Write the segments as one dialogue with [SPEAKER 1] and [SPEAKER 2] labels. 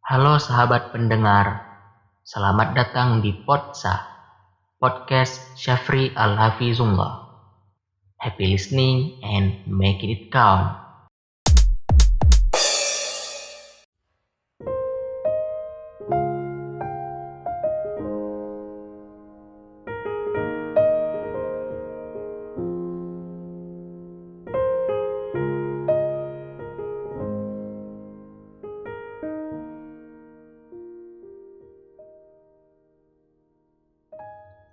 [SPEAKER 1] Halo sahabat pendengar, selamat datang di Podsa, podcast Syafri Al-Hafizullah. Happy listening and make it count.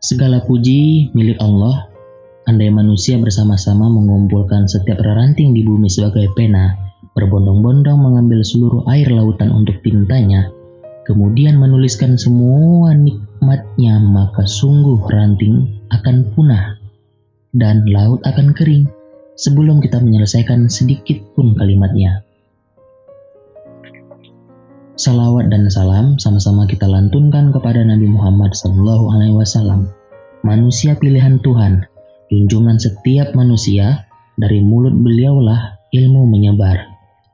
[SPEAKER 2] Segala puji milik Allah. Andai manusia bersama-sama mengumpulkan setiap ranting di bumi sebagai pena, berbondong-bondong mengambil seluruh air lautan untuk tintanya, kemudian menuliskan semua nikmatnya, maka sungguh ranting akan punah dan laut akan kering sebelum kita menyelesaikan sedikit pun kalimatnya. Salawat dan salam sama-sama kita lantunkan kepada Nabi Muhammad SAW, manusia pilihan Tuhan, junjungan setiap manusia. Dari mulut beliaulah ilmu menyebar,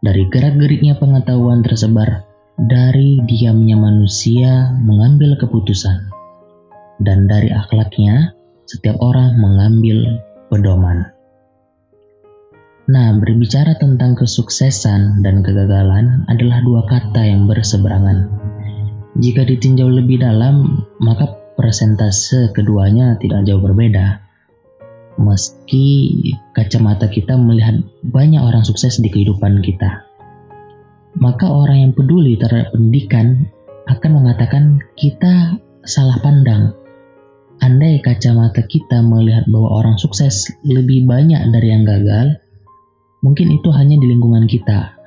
[SPEAKER 2] dari gerak-geriknya pengetahuan tersebar, dari diamnya manusia mengambil keputusan, dan dari akhlaknya setiap orang mengambil pedoman. Nah, berbicara tentang kesuksesan dan kegagalan adalah dua kata yang berseberangan. Jika ditinjau lebih dalam, maka persentase keduanya tidak jauh berbeda. Meski kacamata kita melihat banyak orang sukses di kehidupan kita, maka orang yang peduli terhadap pendidikan akan mengatakan kita salah pandang. Andai kacamata kita melihat bahwa orang sukses lebih banyak dari yang gagal, mungkin itu hanya di lingkungan kita.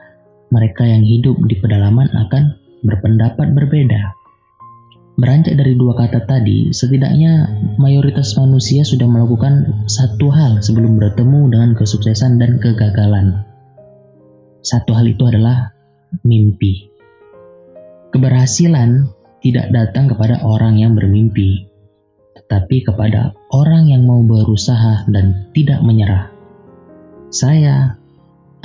[SPEAKER 2] Mereka yang hidup di pedalaman akan berpendapat berbeda. Beranjak dari dua kata tadi, setidaknya mayoritas manusia sudah melakukan satu hal sebelum bertemu dengan kesuksesan dan kegagalan. Satu hal itu adalah mimpi. Keberhasilan tidak datang kepada orang yang bermimpi, tetapi kepada orang yang mau berusaha dan tidak menyerah. Saya,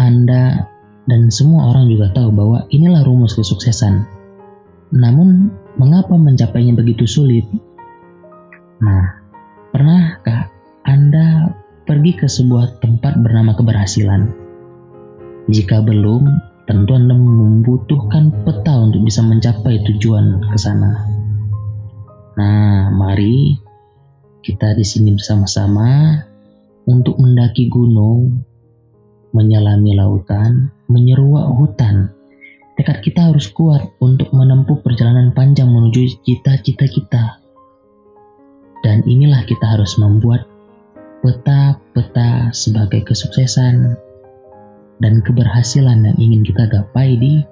[SPEAKER 2] Anda, dan semua orang juga tahu bahwa inilah rumus kesuksesan. Namun, mengapa mencapainya begitu sulit? Nah, pernahkah Anda pergi ke sebuah tempat bernama keberhasilan? Jika belum, tentu Anda membutuhkan peta untuk bisa mencapai tujuan ke sana. Nah, mari kita di sini bersama-sama untuk mendaki gunung, menyelami lautan, menyeruak hutan. Tekad kita harus kuat untuk menempuh perjalanan panjang menuju cita-cita kita. Dan inilah kita harus membuat peta-peta sebagai kesuksesan dan keberhasilan yang ingin kita gapai di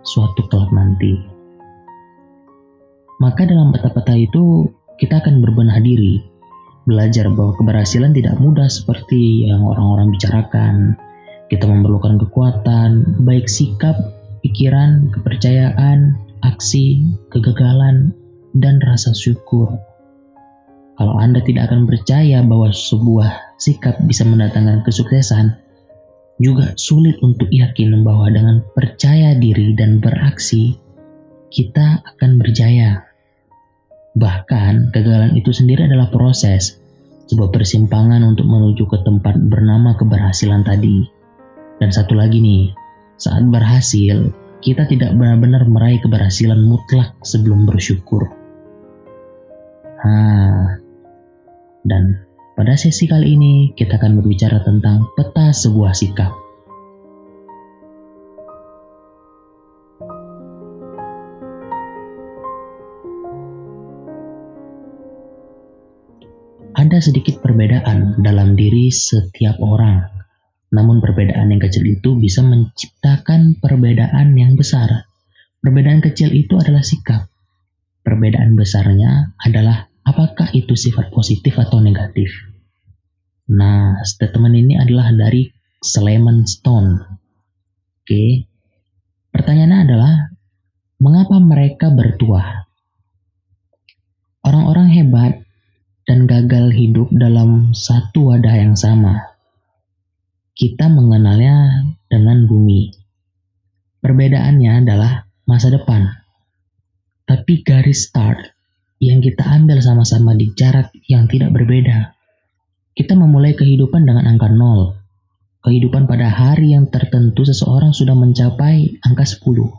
[SPEAKER 2] suatu kelak nanti. Maka dalam peta-peta itu kita akan berbenah diri, belajar bahwa keberhasilan tidak mudah seperti yang orang-orang bicarakan. Kita memerlukan kekuatan, baik sikap, pikiran, kepercayaan, aksi, kegagalan, dan rasa syukur. Kalau Anda tidak akan percaya bahwa sebuah sikap bisa mendatangkan kesuksesan, juga sulit untuk yakin bahwa dengan percaya diri dan beraksi, kita akan berjaya. Bahkan, kegagalan itu sendiri adalah proses, sebuah persimpangan untuk menuju ke tempat bernama keberhasilan tadi. Dan satu lagi nih, saat berhasil, kita tidak benar-benar meraih keberhasilan mutlak sebelum bersyukur. Dan pada sesi kali ini, kita akan berbicara tentang peta sebuah sikap. Ada sedikit perbedaan dalam diri setiap orang, namun perbedaan yang kecil itu bisa menciptakan perbedaan yang besar. Perbedaan kecil itu adalah sikap. Perbedaan besarnya adalah apakah itu sifat positif atau negatif. Nah, statement ini adalah dari Clement Stone. Oke. Pertanyaannya adalah, mengapa mereka bertuah? Orang-orang hebat dan gagal hidup dalam satu wadah yang sama. Kita mengenalnya dengan bumi. Perbedaannya adalah masa depan. Tapi garis start yang kita ambil sama-sama di jarak yang tidak berbeda. Kita memulai kehidupan dengan angka 0. Kehidupan pada hari yang tertentu seseorang sudah mencapai angka 10.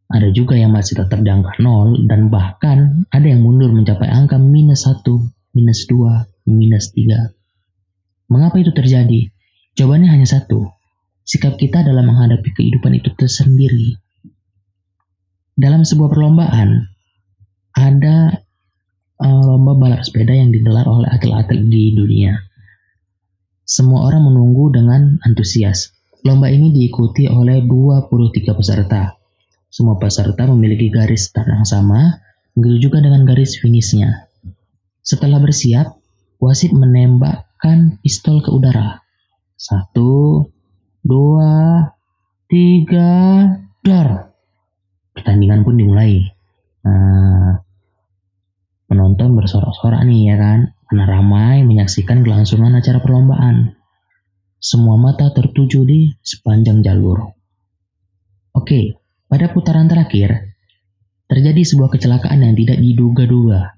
[SPEAKER 2] Ada juga yang masih tetap di angka 0 dan bahkan ada yang mundur mencapai angka -1, -2, -3. Mengapa itu terjadi? Jawabannya hanya satu. Sikap kita dalam menghadapi kehidupan itu tersendiri. Dalam sebuah perlombaan, ada lomba balap sepeda yang digelar oleh atlet-atlet di dunia. Semua orang menunggu dengan antusias. Lomba ini diikuti oleh 23 peserta. Semua peserta memiliki garis start yang sama, begitu juga dengan garis finishnya. Setelah bersiap, wasit menembakkan pistol ke udara. 1, 2, 3, dar. Pertandingan pun dimulai. Penonton bersorak-sorak nih ya kan, karena ramai menyaksikan kelangsungan acara perlombaan. Semua mata tertuju di sepanjang jalur. Oke, pada putaran terakhir, terjadi sebuah kecelakaan yang tidak diduga-duga.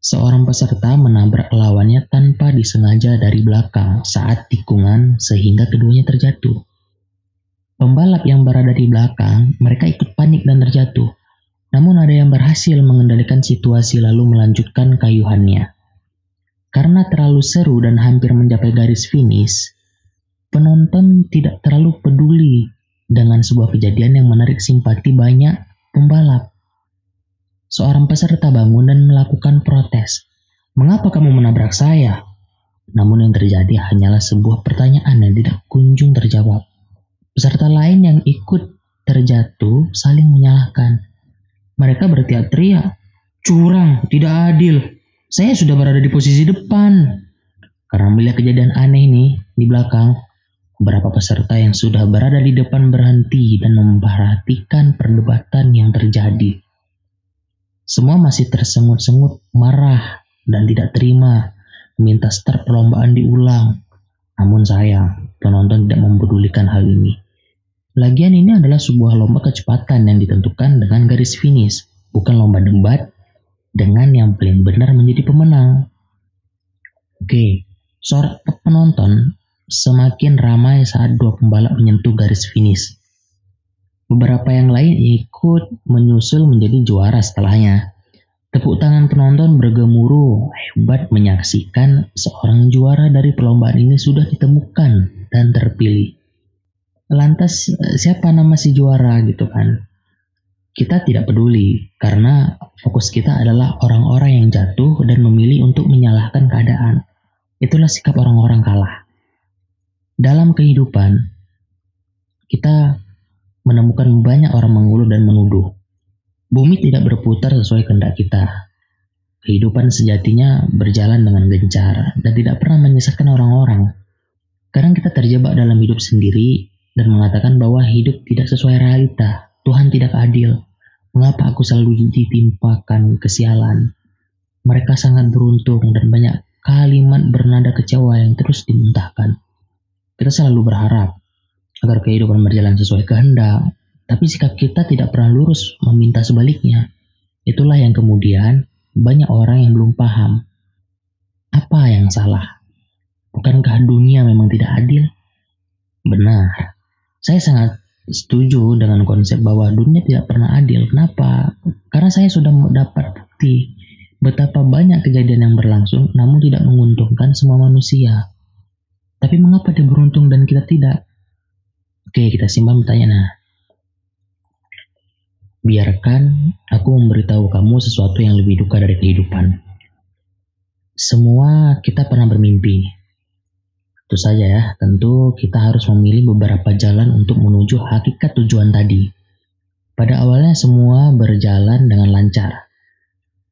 [SPEAKER 2] Seorang peserta menabrak lawannya tanpa disengaja dari belakang saat tikungan sehingga keduanya terjatuh. Pembalap yang berada di belakang, mereka ikut panik dan terjatuh. Namun ada yang berhasil mengendalikan situasi lalu melanjutkan kayuhannya. Karena terlalu seru dan hampir mencapai garis finish, penonton tidak terlalu peduli dengan sebuah kejadian yang menarik simpati banyak pembalap. Seorang peserta bangun dan melakukan protes. "Mengapa kamu menabrak saya?" Namun yang terjadi hanyalah sebuah pertanyaan yang tidak kunjung terjawab. Peserta lain yang ikut terjatuh saling menyalahkan. Mereka berteriak-teriak, "Curang, tidak adil. Saya sudah berada di posisi depan." Karena melihat kejadian aneh ini di belakang, beberapa peserta yang sudah berada di depan berhenti dan memperhatikan perdebatan yang terjadi. Semua masih tersengut-sengut, marah, dan tidak terima, meminta start perlombaan diulang. Namun sayang, penonton tidak mempedulikan hal ini. Lagian ini adalah sebuah lomba kecepatan yang ditentukan dengan garis finish, bukan lomba debat dengan yang paling benar menjadi pemenang. Oke, sorak penonton semakin ramai saat dua pembalap menyentuh garis finish. Beberapa yang lain ikut menyusul menjadi juara setelahnya. Tepuk tangan penonton bergemuruh hebat menyaksikan seorang juara dari perlombaan ini sudah ditemukan dan terpilih. Lantas siapa nama si juara gitu kan? Kita tidak peduli karena fokus kita adalah orang-orang yang jatuh dan memilih untuk menyalahkan keadaan. Itulah sikap orang-orang kalah. Dalam kehidupan, kita menemukan banyak orang mengeluh dan menuduh. Bumi tidak berputar sesuai kehendak kita. Kehidupan sejatinya berjalan dengan gencar dan tidak pernah menyesatkan orang-orang. Kadang kita terjebak dalam hidup sendiri dan mengatakan bahwa hidup tidak sesuai realita. Tuhan tidak adil. Mengapa aku selalu ditimpakan kesialan? Mereka sangat beruntung dan banyak kalimat bernada kecewa yang terus dimuntahkan. Kita selalu berharap agar kehidupan berjalan sesuai kehendak, tapi sikap kita tidak pernah lurus meminta sebaliknya. Itulah yang kemudian banyak orang yang belum paham. Apa yang salah? Bukankah dunia memang tidak adil? Benar. Saya sangat setuju dengan konsep bahwa dunia tidak pernah adil. Kenapa? Karena saya sudah mendapat bukti betapa banyak kejadian yang berlangsung namun tidak menguntungkan semua manusia. Tapi mengapa dia beruntung dan kita tidak? Oke, kita simpan pertanyaan. Biarkan aku memberitahu kamu sesuatu yang lebih duka dari kehidupan. Semua kita pernah bermimpi. Tentu saja ya, tentu kita harus memilih beberapa jalan untuk menuju hakikat tujuan tadi. Pada awalnya semua berjalan dengan lancar.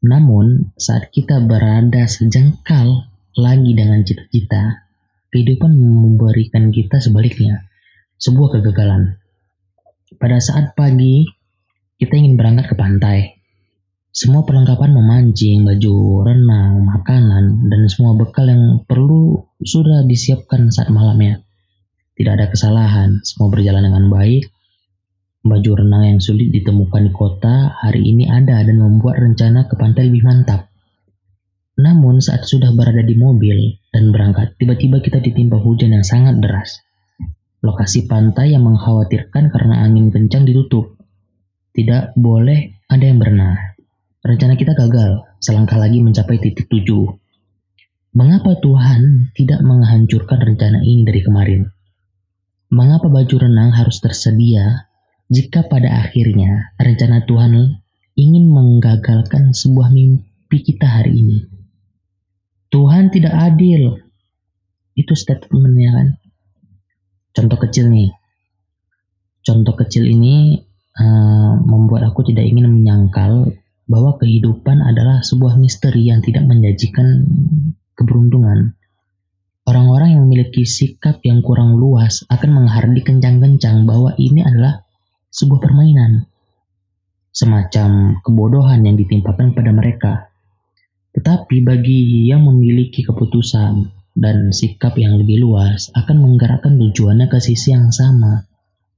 [SPEAKER 2] Namun, saat kita berada sejengkal lagi dengan cita-cita, kehidupan memberikan kita sebaliknya, sebuah kegagalan. Pada saat pagi, kita ingin berangkat ke pantai. Semua perlengkapan memancing, baju renang, makanan, dan semua bekal yang perlu sudah disiapkan saat malamnya. Tidak ada kesalahan, semua berjalan dengan baik. Baju renang yang sulit ditemukan di kota hari ini ada dan membuat rencana ke pantai lebih mantap. Namun saat sudah berada di mobil dan berangkat, tiba-tiba kita ditimpa hujan yang sangat deras. Lokasi pantai yang mengkhawatirkan karena angin kencang ditutup. Tidak boleh ada yang berenang. Rencana kita gagal, selangkah lagi mencapai titik tujuh. Mengapa Tuhan tidak menghancurkan rencana ini dari kemarin? Mengapa baju renang harus tersedia jika pada akhirnya rencana Tuhan ingin menggagalkan sebuah mimpi kita hari ini? Tuhan tidak adil. Itu statementnya kan. Contoh kecil nih. Contoh kecil ini membuat aku tidak ingin menyangkal bahwa kehidupan adalah sebuah misteri yang tidak menjanjikan keberuntungan. Orang-orang yang memiliki sikap yang kurang luas akan menghardik kencang-kencang bahwa ini adalah sebuah permainan. Semacam kebodohan yang ditimpakan pada mereka. Tetapi bagi yang memiliki keputusan dan sikap yang lebih luas akan menggerakkan tujuannya ke sisi yang sama,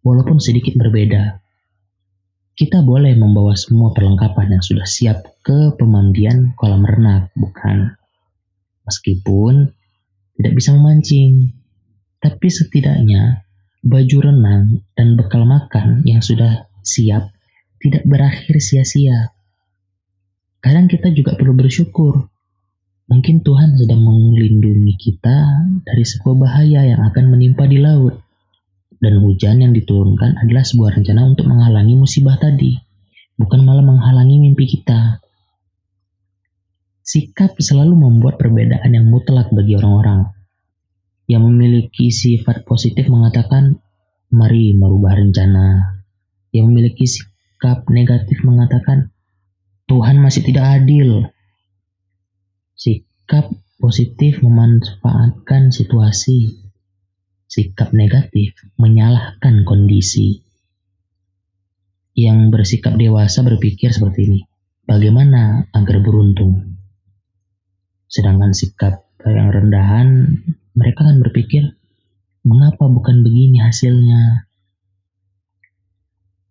[SPEAKER 2] walaupun sedikit berbeda. Kita boleh membawa semua perlengkapan yang sudah siap ke pemandian kolam renang, bukan? Meskipun tidak bisa memancing, tapi setidaknya baju renang dan bekal makan yang sudah siap tidak berakhir sia-sia. Kadang kita juga perlu bersyukur. Mungkin Tuhan sedang melindungi kita dari sebuah bahaya yang akan menimpa di laut. Dan hujan yang diturunkan adalah sebuah rencana untuk menghalangi musibah tadi, bukan malah menghalangi mimpi kita. Sikap selalu membuat perbedaan yang mutlak bagi orang-orang. Yang memiliki sifat positif mengatakan, mari merubah rencana. Yang memiliki sikap negatif mengatakan, Tuhan masih tidak adil. Sikap positif memanfaatkan situasi. Sikap negatif menyalahkan kondisi. Yang bersikap dewasa berpikir seperti ini. Bagaimana agar beruntung? Sedangkan sikap yang rendahan, mereka kan berpikir, mengapa bukan begini hasilnya?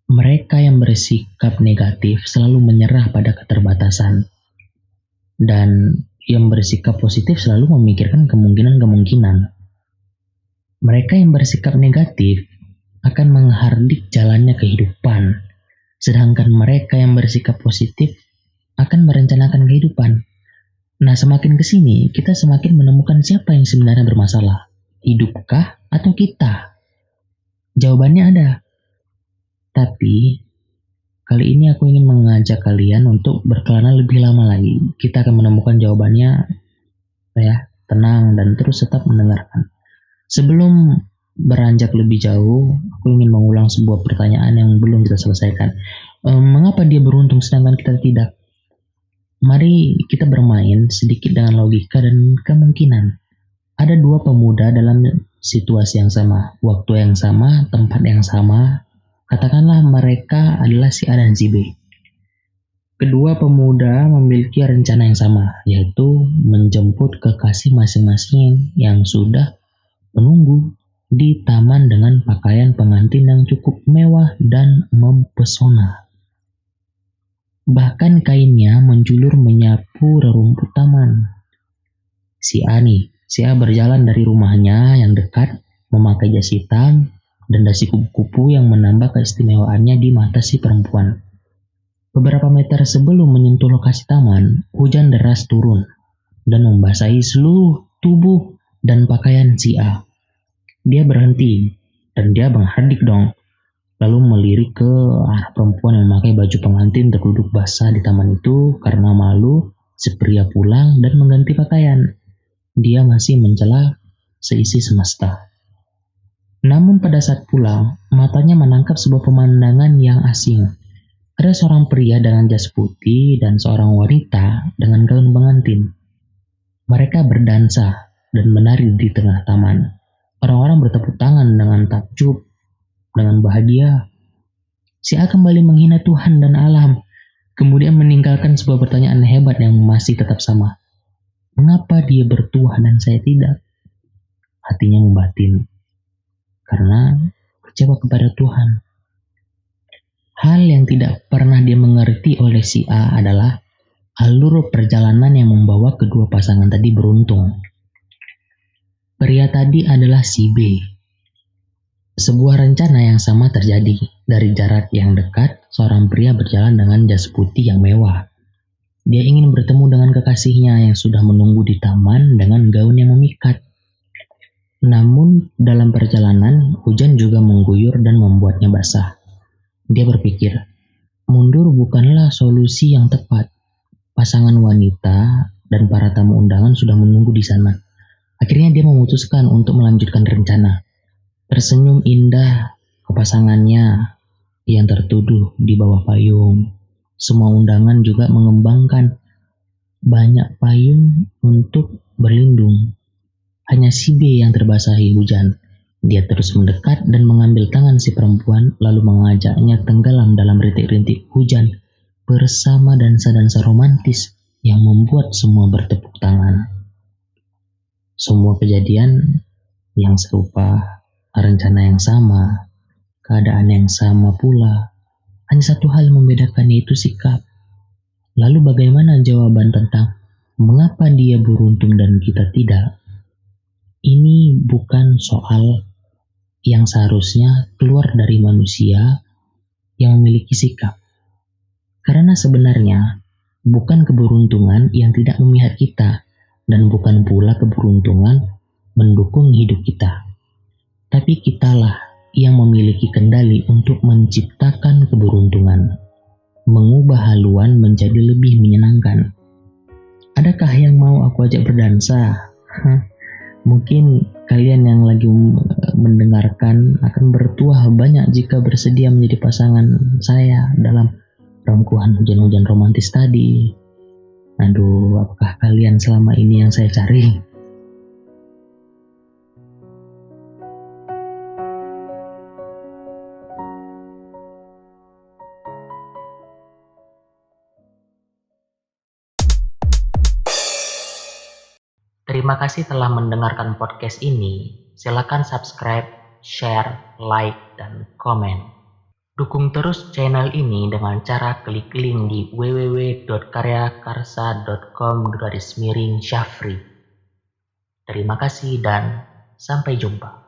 [SPEAKER 2] Mereka yang bersikap negatif selalu menyerah pada keterbatasan. Dan yang bersikap positif selalu memikirkan kemungkinan-kemungkinan. Mereka yang bersikap negatif akan menghardik jalannya kehidupan. Sedangkan mereka yang bersikap positif akan merencanakan kehidupan. Nah, semakin kesini, kita semakin menemukan siapa yang sebenarnya bermasalah. Hidupkah atau kita? Jawabannya ada. Tapi, kali ini aku ingin mengajak kalian untuk berkelana lebih lama lagi. Kita akan menemukan jawabannya, tenang dan terus tetap mendengarkan. Sebelum beranjak lebih jauh, aku ingin mengulang sebuah pertanyaan yang belum kita selesaikan. Mengapa dia beruntung sedangkan kita tidak? Mari kita bermain sedikit dengan logika dan kemungkinan. Ada dua pemuda dalam situasi yang sama, waktu yang sama, tempat yang sama. Katakanlah mereka adalah si A dan si B. Kedua pemuda memiliki rencana yang sama, yaitu menjemput kekasih masing-masing yang sudah menunggu di taman dengan pakaian pengantin yang cukup mewah dan mempesona. Bahkan kainnya menjulur menyapu rerumput taman. Si A berjalan dari rumahnya yang dekat, memakai jas hitam dan dasi kupu-kupu yang menambah keistimewaannya di mata si perempuan. Beberapa meter sebelum menyentuh lokasi taman, hujan deras turun dan membasahi seluruh tubuh dan pakaian si A. Dia berhenti dan dia menghardik dong. Lalu melirik ke arah perempuan yang memakai baju pengantin terduduk basah di taman itu karena malu. Si pria pulang dan mengganti pakaian. Dia masih mencela seisi semesta. Namun pada saat pulang, matanya menangkap sebuah pemandangan yang asing. Ada seorang pria dengan jas putih dan seorang wanita dengan gaun pengantin. Mereka berdansa dan menari di tengah taman. Orang-orang bertepuk tangan dengan takjub, dengan bahagia. Si A kembali menghina Tuhan dan alam, kemudian meninggalkan sebuah pertanyaan hebat yang masih tetap sama. Mengapa dia bertuah dan saya tidak? Hatinya membatin, karena kecewa kepada Tuhan. Hal yang tidak pernah dia mengerti oleh si A adalah alur perjalanan yang membawa kedua pasangan tadi beruntung. Pria tadi adalah si B. Sebuah rencana yang sama terjadi. Dari jarak yang dekat, seorang pria berjalan dengan jas putih yang mewah. Dia ingin bertemu dengan kekasihnya yang sudah menunggu di taman dengan gaun yang memikat. Namun, dalam perjalanan, hujan juga mengguyur dan membuatnya basah. Dia berpikir, mundur bukanlah solusi yang tepat. Pasangan wanita dan para tamu undangan sudah menunggu di sana. Akhirnya dia memutuskan untuk melanjutkan rencana. Tersenyum indah ke pasangannya yang tertuduh di bawah payung. Semua undangan juga mengembangkan banyak payung untuk berlindung. Hanya si B yang terbasahi hujan. Dia terus mendekat dan mengambil tangan si perempuan lalu mengajaknya tenggelam dalam rintik-rintik hujan bersama dansa-dansa romantis yang membuat semua bertepuk tangan. Semua kejadian yang serupa, rencana yang sama, keadaan yang sama pula. Hanya satu hal yang membedakannya, itu sikap. Lalu bagaimana jawaban tentang mengapa dia beruntung dan kita tidak? Ini bukan soal yang seharusnya keluar dari manusia yang memiliki sikap. Karena sebenarnya bukan keberuntungan yang tidak memihak kita dan bukan pula keberuntungan mendukung hidup kita. Tapi kitalah yang memiliki kendali untuk menciptakan keberuntungan, mengubah haluan menjadi lebih menyenangkan. Adakah yang mau aku ajak berdansa? Mungkin kalian yang lagi mendengarkan akan bertuah banyak jika bersedia menjadi pasangan saya dalam rangkuhan hujan-hujan romantis tadi. Aduh, apakah kalian selama ini yang saya cari?
[SPEAKER 1] Terima kasih telah mendengarkan podcast ini. Silakan subscribe, share, like, dan komen. Dukung terus channel ini dengan cara klik link di www.karyakarsa.com/Syafri. Terima kasih dan sampai jumpa.